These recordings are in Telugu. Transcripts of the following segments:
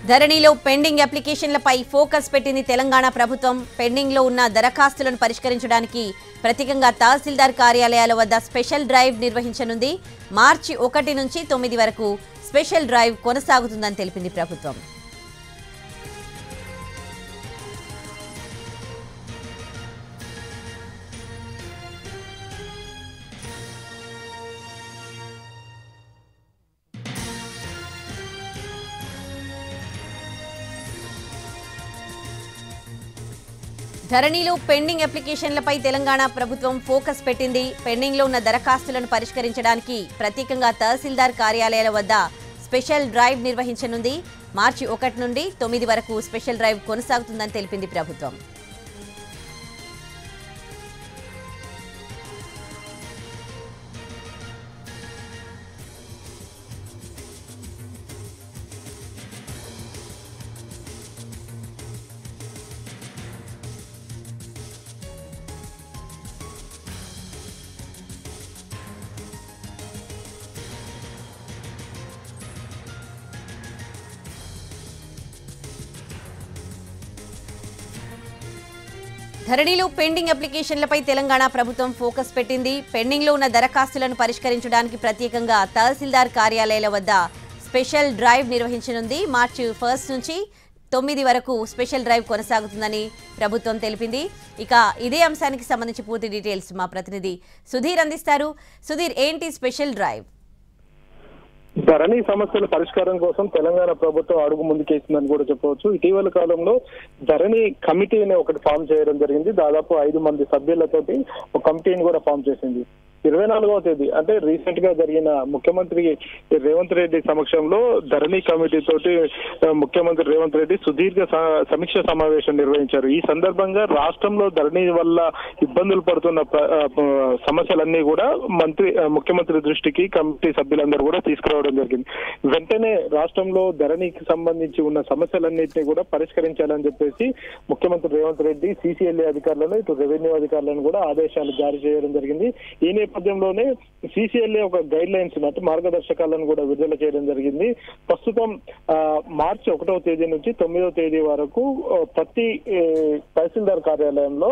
ధరణిలో పెండింగ్ అప్లికేషన్లపై ఫోకస్ పెట్టింది తెలంగాణ ప్రభుత్వం. పెండింగ్లో ఉన్న దరఖాస్తులను పరిష్కరించడానికి ప్రత్యేకంగా తహసీల్దార్ కార్యాలయాల వద్ద స్పెషల్ డ్రైవ్ నిర్వహించనుంది. మార్చి 1 నుంచి 9 వరకు స్పెషల్ డ్రైవ్ కొనసాగుతుందని తెలిపింది ప్రభుత్వం. ధరణిలో పెండింగ్ అప్లికేషన్లపై తెలంగాణ ప్రభుత్వం ఫోకస్ పెట్టింది. పెండింగ్లో ఉన్న దరఖాస్తులను పరిష్కరించడానికి ప్రత్యేకంగా తహసీల్దార్ కార్యాలయాల వద్ద స్పెషల్ డ్రైవ్ నిర్వహించనుంది. మార్చి 1 నుండి 9 వరకు స్పెషల్ డ్రైవ్ కొనసాగుతుందని తెలిపింది ప్రభుత్వం. ధరణిలో పెండింగ్ అప్లికేషన్లపై తెలంగాణ ప్రభుత్వం ఫోకస్ పెట్టింది. పెండింగ్లో ఉన్న దరఖాస్తులను పరిష్కరించడానికి ప్రత్యేకంగా తహసీల్దార్ కార్యాలయాల వద్ద స్పెషల్ డ్రైవ్ నిర్వహించనుంది. మార్చి 1 నుంచి 9 వరకు స్పెషల్ డ్రైవ్ కొనసాగుతుందని ప్రభుత్వం తెలిపింది. ఇక ఇదే అంశానికి సంబంధించి పూర్తి డీటెయిల్స్ మా ప్రతినిధి సుధీర్ అందిస్తారు. సుధీర్, ఏంటి స్పెషల్ డ్రైవ్? ధరణి సమస్యల పరిష్కారం కోసం తెలంగాణ ప్రభుత్వం అడుగు ముందుకేసిందని కూడా చెప్పవచ్చు. ఇటీవల కాలంలో ధరణి కమిటీని ఒకటి ఫామ్ చేయడం జరిగింది. దాదాపు 5 మంది సభ్యులతోటి ఒక కమిటీని కూడా ఫామ్ చేసింది. 24వ తేదీ అంటే రీసెంట్ గా జరిగిన ముఖ్యమంత్రి రేవంత్ రెడ్డి సమక్షంలో ధరణి కమిటీ తోటి ముఖ్యమంత్రి రేవంత్ రెడ్డి సుదీర్ఘ సమీక్ష సమావేశం నిర్వహించారు. ఈ సందర్భంగా రాష్ట్రంలో ధరణి వల్ల ఇబ్బందులు పడుతున్న సమస్యలన్నీ కూడా ముఖ్యమంత్రి దృష్టికి కమిటీ సభ్యులందరూ కూడా తీసుకురావడం జరిగింది. వెంటనే రాష్ట్రంలో ధరణికి సంబంధించి ఉన్న సమస్యలన్నింటినీ కూడా పరిష్కరించాలని చెప్పేసి ముఖ్యమంత్రి రేవంత్ రెడ్డి సిసిఎల్ఏ అధికారులను, ఇటు రెవెన్యూ అధికారులను కూడా ఆదేశాలు జారీ చేయడం జరిగింది. ఈ నేపథ్యంలోనే సిసిఎల్ఏ ఒక గైడ్ లైన్స్ అంటే మార్గదర్శకాలను కూడా విడుదల చేయడం జరిగింది. ప్రస్తుతం మార్చి 1వ తేదీ నుంచి 9వ తేదీ వరకు ప్రతి తహసీల్దార్ కార్యాలయంలో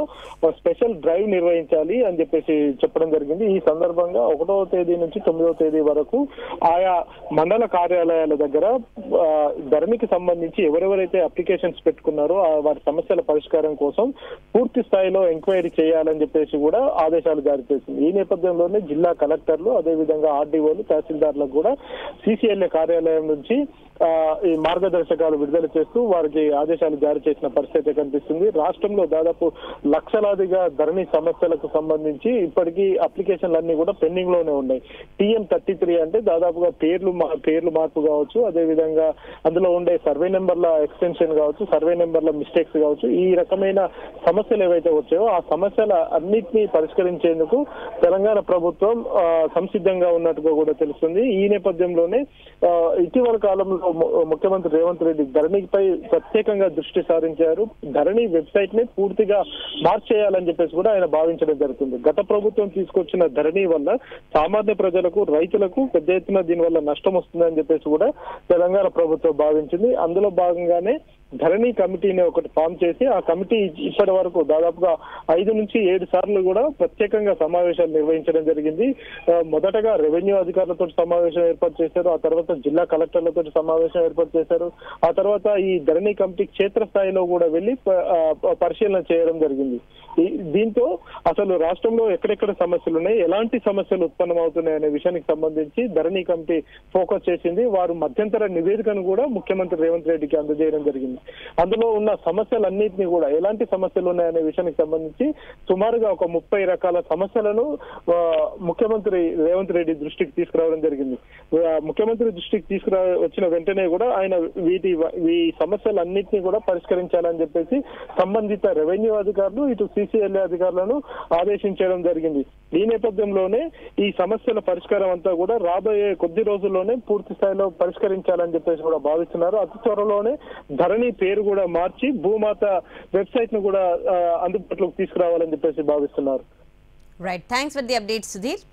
స్పెషల్ డ్రైవ్ నిర్వహించాలి అని చెప్పేసి చెప్పడం జరిగింది. ఈ సందర్భంగా 1వ తేదీ నుంచి 9వ తేదీ వరకు ఆయా మండల కార్యాలయాల దగ్గర ధరణికి సంబంధించి ఎవరెవరైతే అప్లికేషన్స్ పెట్టుకున్నారో వారి సమస్యల పరిష్కారం కోసం పూర్తి స్థాయిలో ఎంక్వైరీ చేయాలని చెప్పేసి కూడా ఆదేశాలు జారీ చేసింది. ఈ నేపథ్యంలోనే జిల్లా కలెక్టర్లు, అదేవిధంగా ఆర్డీఓలు, తహసీల్దార్లకు కూడా సిసిఎల్ఏ కార్యాలయం నుంచి ఈ మార్గదర్శకాలు విడుదల చేస్తూ వారికి ఆదేశాలు జారీ చేసిన పరిస్థితి కనిపిస్తుంది. రాష్ట్రంలో దాదాపు లక్షలాదిగా ధరణి సమస్యలకు సంబంధించి ఇప్పటికీ అప్లికేషన్లు కూడా పెండింగ్ లోనే ఉన్నాయి. TM33 అంటే దాదాపుగా పేర్లు మార్పు కావచ్చు, అదేవిధంగా అందులో ఉండే సర్వే నెంబర్ల ఎక్స్టెన్షన్ కావచ్చు, సర్వే నెంబర్ల మిస్టేక్స్ కావచ్చు, ఈ రకమైన సమస్యలు ఏవైతే వచ్చాయో ఆ సమస్యల అన్నింటినీ పరిష్కరించేందుకు తెలంగాణ ప్రభుత్వం సంసిద్ధంగా ఉన్నట్టుగా కూడా తెలుస్తుంది. ఈ నేపథ్యంలోనే ఇటీవల కాలంలో ముఖ్యమంత్రి రేవంత్ రెడ్డి ధరణిపై ప్రత్యేకంగా దృష్టి సారించారు. ధరణి వెబ్సైట్ ని పూర్తిగా మార్చేయాలని చెప్పేసి కూడా ఆయన భావించడం జరుగుతుంది. గత ప్రభుత్వం తీసుకొచ్చిన ధరణి వల్ల సామాన్య ప్రజలకు, రైతులకు పెద్ద ఎత్తున దీనివల్ల నష్టం వస్తుందని చెప్పేసి కూడా తెలంగాణ ప్రభుత్వం భావించింది. అందులో భాగంగానే ధరణి కమిటీని ఒకటి ఫామ్ చేసి ఆ కమిటీ ఇప్పటి వరకు దాదాపుగా 5 నుంచి 7 సార్లు కూడా ప్రత్యేకంగా సమావేశాలు నిర్వహించడం జరిగింది. మొదటగా రెవెన్యూ అధికారులతో సమావేశం ఏర్పాటు చేశారు, ఆ తర్వాత జిల్లా కలెక్టర్లతో సమావేశం ఏర్పాటు చేశారు, ఆ తర్వాత ఈ ధరణి కమిటీ క్షేత్రస్థాయిలో కూడా వెళ్లి పరిశీలన చేయడం జరిగింది. దీంతో అసలు రాష్ట్రంలో ఎక్కడెక్కడ సమస్యలు ఉన్నాయి, ఎలాంటి సమస్యలు ఉత్పన్నమవుతున్నాయి అనే విషయానికి సంబంధించి ధరణి కమిటీ ఫోకస్ చేసింది. వారు మధ్యంతర నివేదికను కూడా ముఖ్యమంత్రి రేవంత్ రెడ్డికి అందజేయడం జరిగింది. అందులో ఉన్న సమస్యలన్నింటినీ కూడా ఎలాంటి సమస్యలు ఉన్నాయనే విషయానికి సంబంధించి సుమారుగా ఒక 30 రకాల సమస్యలను ముఖ్యమంత్రి రేవంత్ రెడ్డి దృష్టికి తీసుకురావడం జరిగింది. ముఖ్యమంత్రి దృష్టికి వచ్చిన వెంటనే కూడా ఆయన ఈ సమస్యలన్నింటినీ కూడా పరిష్కరించాలని చెప్పేసి సంబంధిత రెవెన్యూ అధికారులు, ఇటు సిసిఎల్ఏ అధికారులను ఆదేశించడం జరిగింది. ఈ నేపథ్యంలోనే ఈ సమస్యల పరిష్కారం అంతా కూడా రాబోయే కొద్ది రోజుల్లోనే పూర్తి స్థాయిలో పరిష్కరించాలని చెప్పేసి కూడా భావిస్తున్నారు. అతి త్వరలోనే ధరణి పేరు కూడా మార్చి భూమాత వెబ్సైట్ ను కూడా అందుబాటులోకి తీసుకురావాలని చెప్పేసి భావిస్తున్నారు. Right, thanks for the update Sudheer.